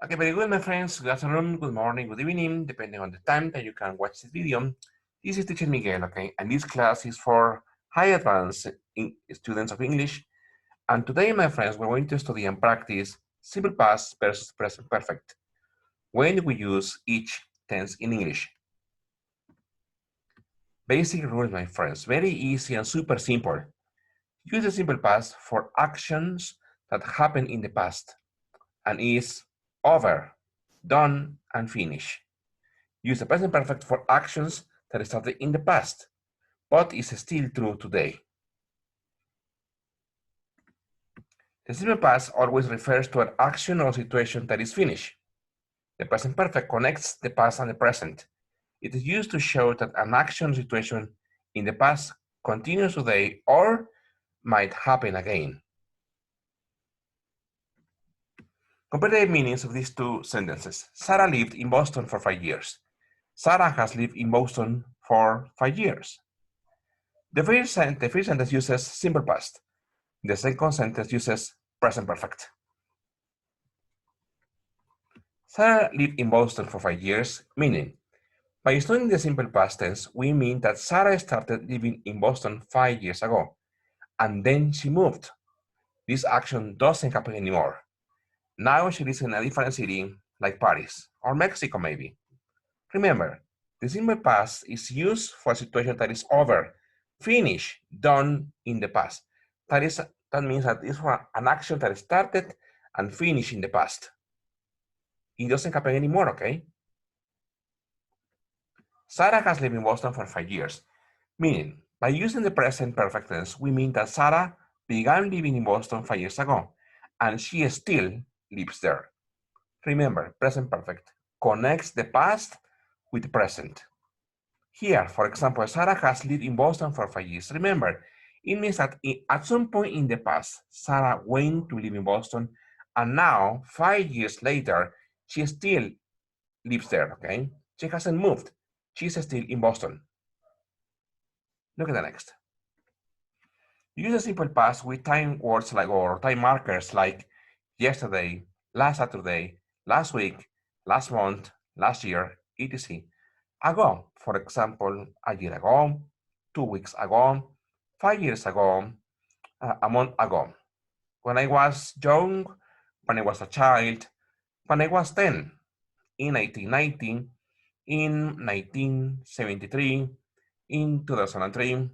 Okay, very good, my friends. Good afternoon, good morning, good evening, depending on the time that you can watch this video. This is Teacher Miguel, okay? And this class is for high advanced students of English. And today, my friends, we're going to study and practice simple past versus present perfect when we use each tense in English. Basic rules, my friends, very easy and super simple. Use the simple past for actions that happen in the past and is over, done, and finished. Use the present perfect for actions that started in the past, but is still true today. The simple past always refers to an action or situation that is finished. The present perfect connects the past and the present. It is used to show that an action or situation in the past continues today or might happen again. Compare the meanings of these two sentences. Sarah lived in Boston for 5 years. Sarah has lived in Boston for 5 years. The first sentence uses simple past. The second sentence uses present perfect. Sarah lived in Boston for 5 years, meaning, by studying the simple past tense, we mean that Sarah started living in Boston 5 years ago, and then she moved. This action doesn't happen anymore. Now she lives in a different city, like Paris, or Mexico maybe. Remember, the simple past is used for a situation that is over, finished, done in the past. That means that it's for an action that started and finished in the past. It doesn't happen anymore, okay? Sarah has lived in Boston for 5 years, meaning by using the present perfect tense, we mean that Sarah began living in Boston 5 years ago, and she still lives there. Remember, present perfect connects the past with the present. Here, for example, Sarah has lived in Boston for 5 years. Remember, it means that at some point in the past, Sarah went to live in Boston, and now, 5 years later, she still lives there, okay? She hasn't moved. She's still in Boston. Look at the next. Use the simple past with time words like or time markers like yesterday, last Saturday, last week, last month, last year, etc. Ago, for example, a year ago, 2 weeks ago, 5 years ago, a month ago. When I was young, when I was a child, when I was 10, in 1990, in 1973, in 2003,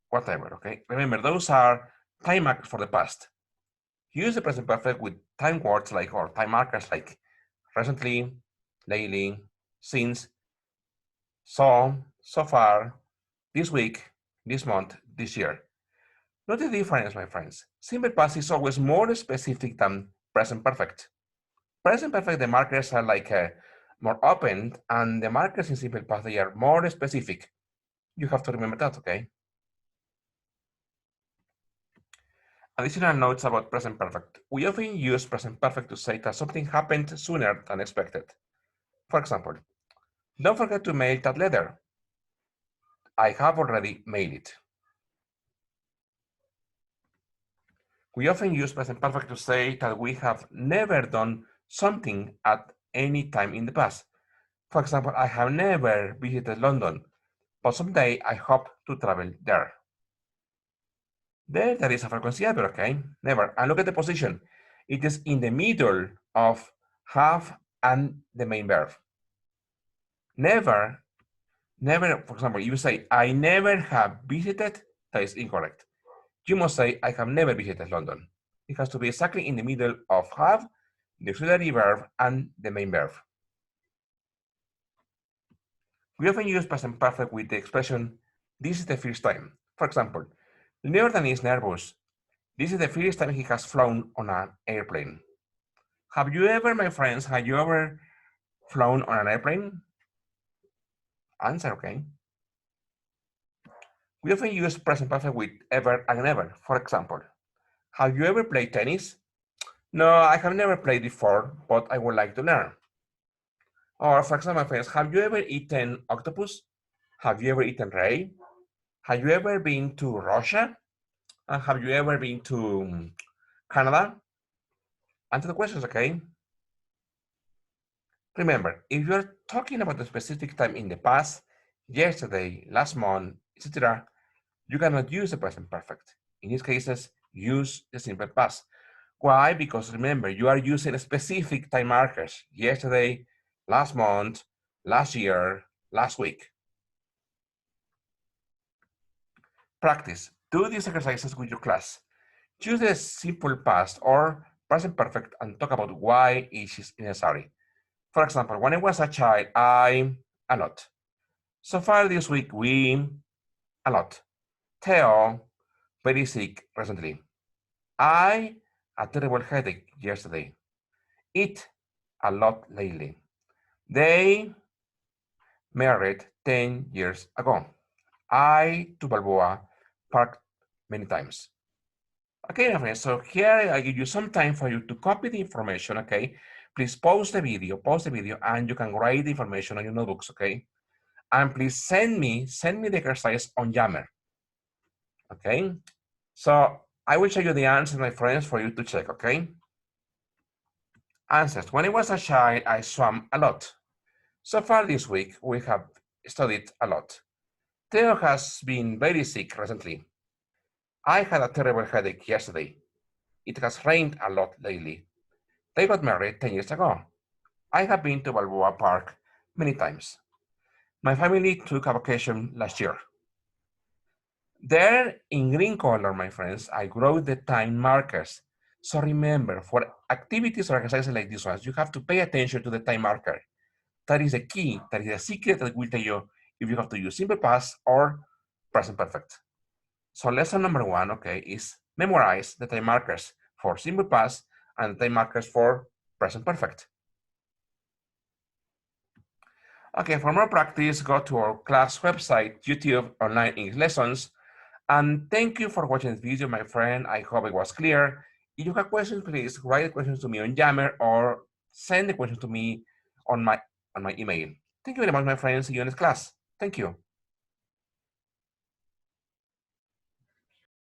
whatever, okay? Remember, those are time markers for the past. Use the present perfect with time words like, or time markers like recently, lately, since, so far, this week, this month, this year. Note the difference, my friends. Simple past is always more specific than present perfect. Present perfect, the markers are like more open, and the markers in simple past, they are more specific. You have to remember that, okay? Additional notes about present perfect. We often use present perfect to say that something happened sooner than expected. For example, don't forget to mail that letter. I have already mailed it. We often use present perfect to say that we have never done something at any time in the past. For example, I have never visited London, but someday I hope to travel there. There is a frequency adverb, okay? Never. And look at the position. It is in the middle of have and the main verb. Never, for example, you say, I never have visited, that is incorrect. You must say, I have never visited London. It has to be exactly in the middle of have, the auxiliary verb, and the main verb. We often use present perfect with the expression, this is the first time. For example, Leonard is nervous. This is the first time he has flown on an airplane. Have you ever, my friends, have you ever flown on an airplane? Answer, okay. We often use present perfect with ever and never. For example, have you ever played tennis? No, I have never played before, but I would like to learn. Or for example, my friends, have you ever eaten octopus? Have you ever eaten ray? Have you ever been to Russia? Have you ever been to Canada? Answer the questions, okay? Remember, if you're talking about a specific time in the past, yesterday, last month, etc., you cannot use the present perfect. In these cases, use the simple past. Why? Because remember, you are using specific time markers. Yesterday, last month, last year, last week. Practice. Do these exercises with your class. Choose the simple past or present perfect and talk about why it is necessary. For example, when I was a child, I a lot. So far this week, we a lot. Theo, very sick recently. I a terrible headache yesterday. Eat a lot lately. They married 10 years ago. I to Balboa Park many times. Okay, my friends, so here I give you some time for you to copy the information, okay? Please pause the video, and you can write the information on your notebooks, okay? And please send me the exercise on Yammer, okay? So I will show you the answers, my friends, for you to check, okay? Answers. When I was a child, I swam a lot. So far this week, we have studied a lot. Theo has been very sick recently. I had a terrible headache yesterday. It has rained a lot lately. They got married 10 years ago. I have been to Balboa Park many times. My family took a vacation last year. There in green color, my friends, I wrote the time markers. So remember, for activities or exercises like this ones, you have to pay attention to the time marker. That is the key, that is the secret that will tell you if you have to use simple past or present perfect. So lesson number one, okay, is memorize the time markers for simple past and the time markers for present perfect. Okay, for more practice, go to our class website, YouTube Online English Lessons. And thank you for watching this video, my friend. I hope it was clear. If you have questions, please write the questions to me on Yammer or send the questions to me on my email. Thank you very much, my friends. See you in next class. Thank you.